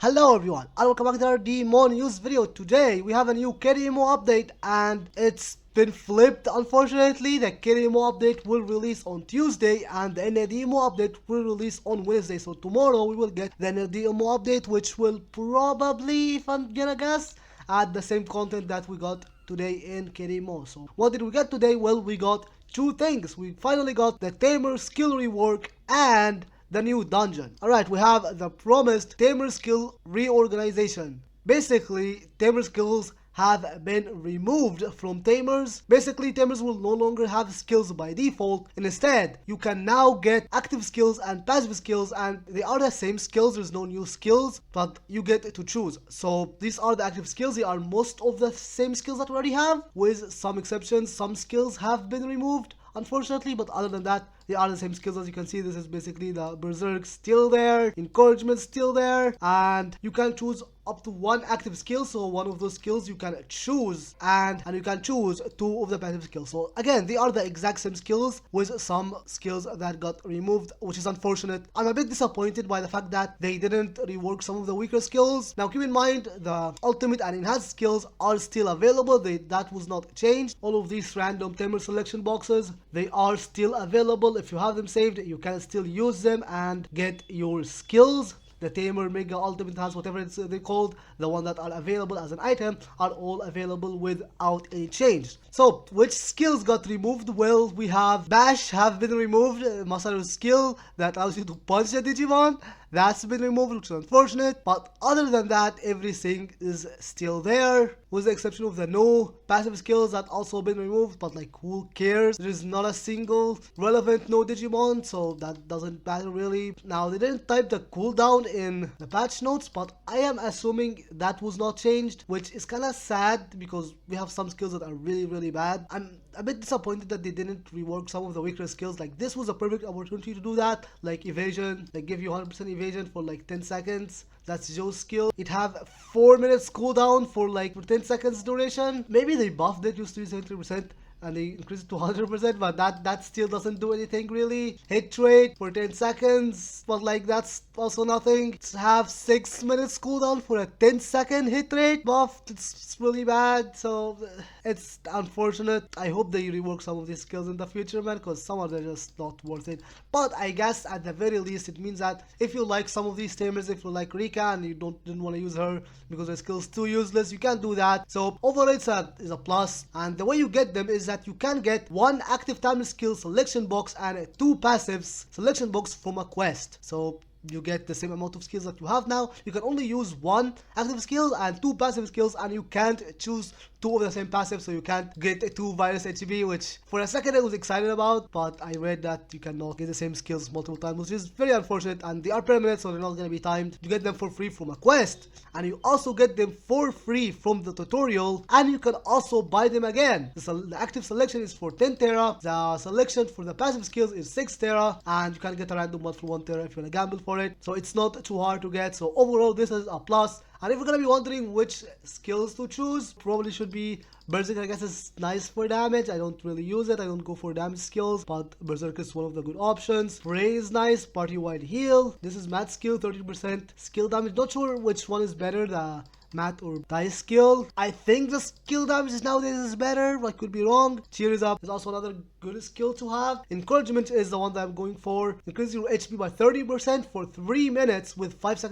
Hello everyone, and welcome back to our DMO news video. Today we have a new KDMO update and it's been flipped. Unfortunately, the KDMO update will release on Tuesday and the DMO update will release on Wednesday. So tomorrow we will get the DMO update, which will probably, if I'm gonna guess, add the same content that we got today in KDMO. So what did we get today? Well, we got two things. We finally got the Tamer skill rework and the new dungeon. Alright, we have the promised Tamer skill reorganization. Basically, Tamer skills have been removed from Tamers. Basically, Tamers will no longer have skills by default. Instead, you can now get active skills and passive skills, and they are the same skills. There's no new skills, but you get to choose. So these are the active skills. They are most of the same skills that we already have, with some exceptions. Some skills have been removed, unfortunately, but other than that, they are the same skills. As you can see, this is basically the Berserk still there, encouragement still there, and you can choose up to one active skill. So one of those skills you can choose, and you can choose two of the passive skills. So again, they are the exact same skills with some skills that got removed, which is unfortunate. I'm a bit disappointed by the fact that they didn't rework some of the weaker skills. Now keep in mind, the ultimate and enhanced skills are still available. That was not changed. All of these random Tamer selection boxes, they are still available. If you have them saved, you can still use them and get your skills. The Tamer, Mega, Ultimate, Enhanced, whatever they're called, the ones that are available as an item, are all available without any change. So, which skills got removed? Well, we have Bash have been removed, Masaru's skill that allows you to punch a Digimon. That's been removed, which is unfortunate. But other than that, everything is still there, with the exception of the no passive skills that also been removed. But like, who cares? There is not a single relevant no Digimon, so that doesn't matter really. Now, they didn't type the cooldown in the patch notes, but I am assuming that was not changed, which is kind of sad because we have some skills that are really bad. I'm a bit disappointed that they didn't rework some of the weaker skills. Like, this was a perfect opportunity to do that, like evasion, like give you 100% evasion for like 10 seconds. That's Joe's skill. It have 4 minutes cooldown for 10 seconds duration. Maybe they buffed it, used to be 70%. And they increased it to 100%, but that still doesn't do anything really. Hit rate for 10 seconds, but like that's also nothing. Have 6 minutes cooldown for a 10-second hit rate buff. It's really bad, so it's unfortunate. I hope they rework some of these skills in the future, man, because some of them are just not worth it. But I guess at the very least, it means that if you like some of these Tamers, if you like Rika and you didn't want to use her because her skill's too useless, you can do that. So overall, it's a plus, and the way you get them is that you can get one active Tamer skill selection box and two passives selection box from a quest. So you get the same amount of skills that you have now. You can only use one active skill and two passive skills, and you can't choose two of the same passive, so you can't get two virus HB, which for a second I was excited about, but I read that you cannot get the same skills multiple times, which is very unfortunate, and they are permanent, so they're not going to be timed. You get them for free from a quest, and you also get them for free from the tutorial, and you can also buy them again. The active selection is for 10 Tera, the selection for the passive skills is 6 Tera, and you can get a random one for 1 Tera if you want to gamble for it, so it's not too hard to get. So overall, this is a plus. And if you're gonna be wondering which skills to choose, probably should be Berserk. I guess is nice for damage. I don't really use it. I don't go for damage skills, but Berserk is one of the good options. Spray is nice. Party-wide heal. This is Matt skill, 30% skill damage. Not sure which one is better, the Matt or Dice skill. I think the skill damage nowadays is better. I could be wrong. Cheer is up. Is also another good skill to have. Encouragement is the one that I'm going for. Increase your HP by 30% for 3 minutes with 5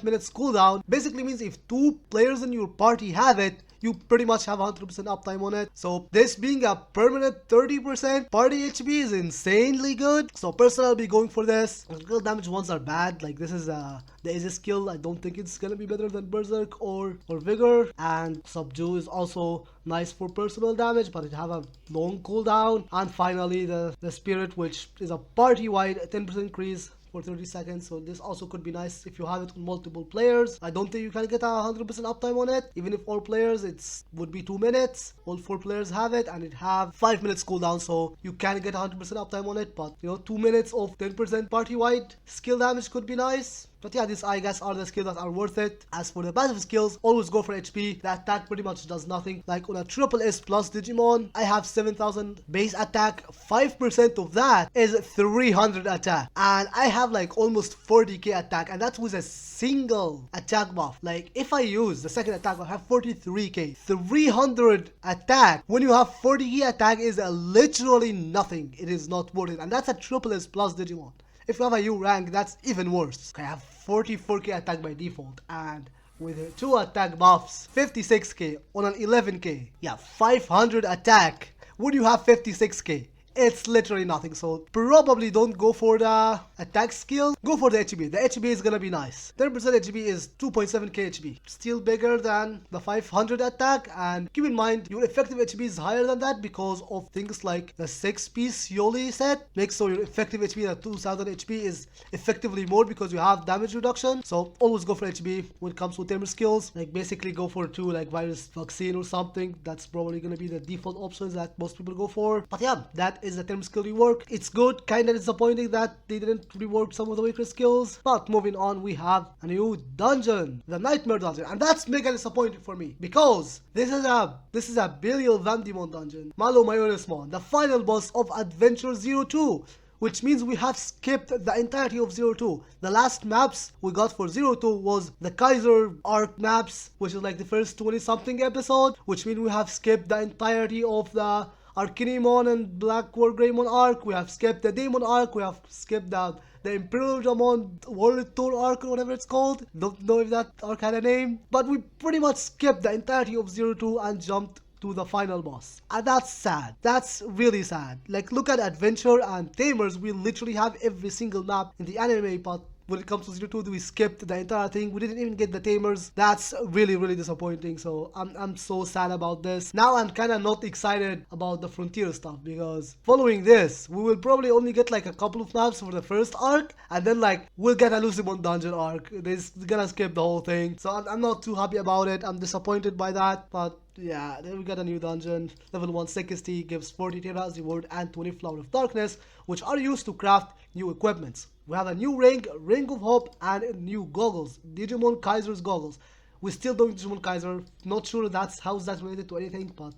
minutes cooldown. Basically means if 2 players in your party have it, you pretty much have 100% uptime on it. So this being a permanent 30% party HP is insanely good. So personally, I'll be going for this. Skill damage ones are bad. Like, this is the easy skill. I don't think it's gonna be better than Berserk or Vigor. And Subdue is also nice for personal damage, but it have a long cooldown. And finally, the Spirit, which is a party-wide 10% increase for 30 seconds. So this also could be nice if you have it on multiple players. I don't think you can get 100% uptime on it. Even if all players, it would be 2 minutes. All 4 players have it, and it have 5 minutes cooldown, so you can get 100% uptime on it. But 2 minutes of 10% party-wide skill damage could be nice. But yeah, these I guess are the skills that are worth it. As for the passive skills, always go for HP. The attack pretty much does nothing. Like on a triple S plus Digimon, I have 7000 base attack. 5% of that is 300 attack. And I have like almost 40k attack. And that's with a single attack buff. Like if I use the second attack buff, I have 43k. 300 attack when you have 40k attack is literally nothing. It is not worth it. And that's a triple S plus Digimon. If you have a U rank, that's even worse. I have 44k attack by default, and with 2 attack buffs, 56k on an 11k. Yeah, 500 attack when you have 56k. It's literally nothing, so probably don't go for the attack skill. Go for the HB. The HB is gonna be nice. 10% HB is 2.7k HB. Still bigger than the 500 attack, and keep in mind your effective HB is higher than that because of things like the 6-piece Yoli set. Makes so your effective HB at 2000 HP is effectively more because you have damage reduction. So always go for HB when it comes to Tamer skills. Like basically go for 2 like virus vaccine or something. That's probably gonna be the default options that most people go for. But yeah, that is the Tamer skill rework. It's good, kinda disappointing that they didn't rework some of the weaker skills. But moving on, we have a new dungeon, the Nightmare dungeon, and that's mega disappointing for me because this is a Belial Van Demon dungeon, MaloMyotismon, the final boss of Adventure 02. Which means we have skipped the entirety of 02. The last maps we got for 02 was the Kaiser arc maps, which is like the first 20 something episode, which means we have skipped the entirety of the Arcanimon and Black War Greymon arc. We have skipped the Demon arc. We have skipped the Imperial Dramon World Tour arc or whatever it's called. Don't know if that arc had a name. But we pretty much skipped the entirety of 02 and jumped to the final boss. And that's sad. That's really sad. Like look at Adventure and Tamers. We literally have every single map in the anime, but when it comes to 02, we skipped the entire thing. We didn't even get the Tamers. That's really, really disappointing. So I'm so sad about this. Now I'm kind of not excited about the Frontier stuff because following this, we will probably only get like a couple of maps for the first arc, and then like we'll get a Lucimon dungeon arc. They're gonna skip the whole thing. So I'm not too happy about it. I'm disappointed by that, but yeah, then we got a new dungeon. Level 160 gives 40 Tera as reward and 20 Flower of Darkness, which are used to craft new equipments. We have a new ring, Ring of Hope, and new goggles, Digimon Kaiser's goggles. We're still doing Digimon Kaiser. Not sure how's that related to anything, but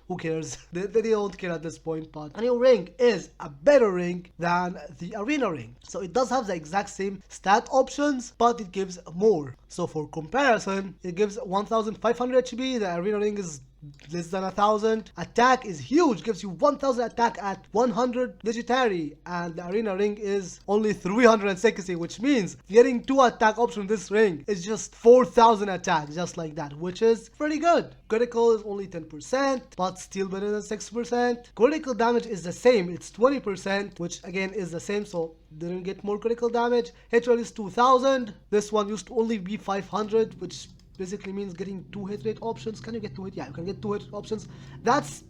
who cares? They don't care at this point. But a new ring is a better ring than the arena ring. So it does have the exact same stat options, but it gives more. So for comparison, it gives 1500 HP. The arena ring is less than 1000. Attack is huge, gives you 1000 attack at 100 digitary, and the arena ring is only 360, which means getting 2 attack options in this ring is just 4000 attack, just like that, which is pretty good. Critical is only 10%, but still better than 6%. Critical damage is the same, it's 20%, which again is the same, so didn't get more critical damage. Hit rate is 2000. This one used to only be 500, which basically means getting 2 hit rate options. Can you get 2 hit? Yeah, you can get 2 hit options. That's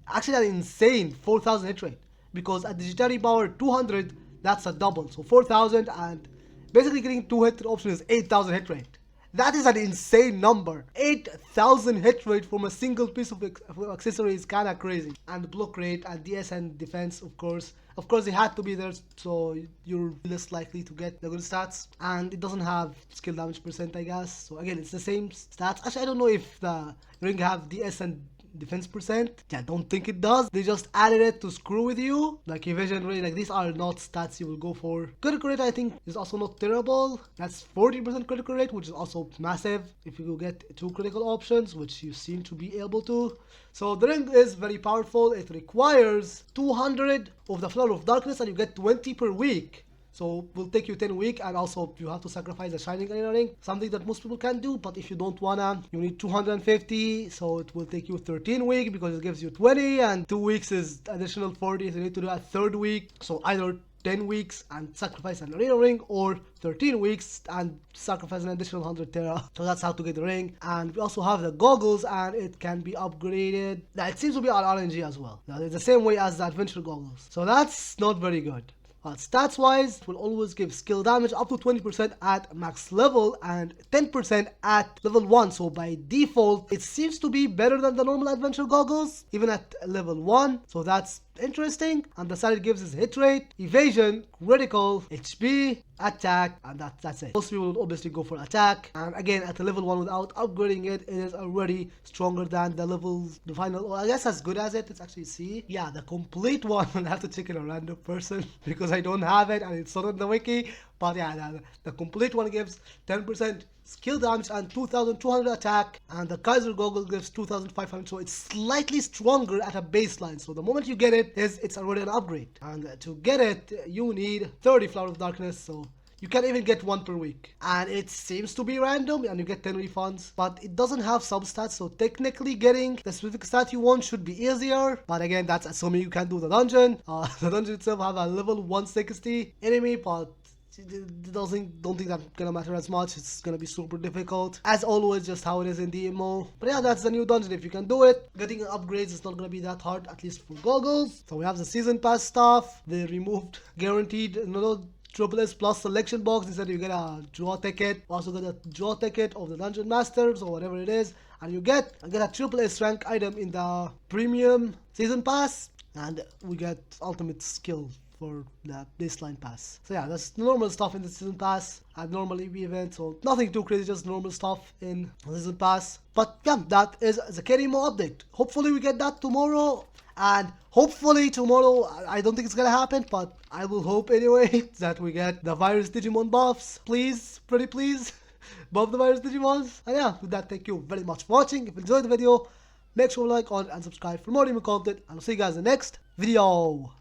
actually an insane 4000 hit rate, because at Digitary Power 200, that's a double. So 4000 and basically getting 2 hit options is 8000 hit rate. That is an insane number. 8000 hit rate from a single piece of accessory is kind of crazy. And block rate and DS and defense, of course. Of course, they had to be there, so you're less likely to get the good stats. And it doesn't have skill damage percent, I guess. So again, it's the same stats. Actually, I don't know if the ring have DS and defense percent. Yeah, I don't think it does. They just added it to screw with you. Like evasion rate, like these are not stats you will go for. Critical rate, I think, is also not terrible. That's 40% critical rate, which is also massive if you get 2 critical options, which you seem to be able to. So the ring is very powerful. It requires 200 of the Flower of Darkness, and you get 20 per week. So it will take you 10 weeks, and also you have to sacrifice the Shining Arena Ring, something that most people can do, but if you don't wanna, you need 250, so it will take you 13 weeks because it gives you 20, and 2 weeks is additional 40, so you need to do a third week. So either 10 weeks and sacrifice an Arena Ring, or 13 weeks and sacrifice an additional 100 Tera. So that's how to get the ring. And we also have the goggles, and it can be upgraded. Now, it seems to be on RNG as well. Now, it's the same way as the Adventure goggles. So that's not very good. But stats wise, it will always give skill damage up to 20% at max level and 10% at level 1. So by default, it seems to be better than the normal Adventure goggles, even at level 1. So that's interesting. And the stat it gives is hit rate, evasion, critical, HP, attack, and that's it. Most people will obviously go for attack. And again, at the level 1 without upgrading it, it is already stronger than the final, or I guess as good as it. Let's actually see. Yeah, the complete one, I'll have to check it a random person because I don't have it and it's not on the wiki. But yeah, the complete one gives 10% skill damage and 2200 attack, and the Kaiser Goggle gives 2500, so it's slightly stronger at a baseline. So the moment you get it, it's already an upgrade. And to get it, you need 30 Flower of Darkness, so you can even get 1 per week. And it seems to be random, and you get 10 refunds, but it doesn't have substats, so technically getting the specific stat you want should be easier. But again, that's assuming you can do the dungeon. The dungeon itself have a level 160 enemy, but don't think that's gonna matter as much. It's gonna be super difficult, as always, just how it is in DMO. But yeah, that's the new dungeon. If you can do it, getting upgrades is not gonna be that hard, at least for goggles. So we have the season pass stuff. They removed guaranteed Triple S plus selection box. Instead you get a draw ticket. Also get a draw ticket of the dungeon masters or whatever it is, and you get a Triple S rank item in the premium season pass, and we get ultimate skill for the baseline pass. So yeah, that's normal stuff in the season pass and normal EV event, so nothing too crazy, just normal stuff in the season pass. But yeah, that is the KDMO update. Hopefully we get that tomorrow, and hopefully tomorrow, I don't think it's gonna happen, but I will hope anyway that we get the virus Digimon buffs. Please, pretty please, buff the virus Digimons. And yeah, with that, thank you very much for watching. If you enjoyed the video, make sure to like on and subscribe for more Digimon content, and I'll see you guys in the next video.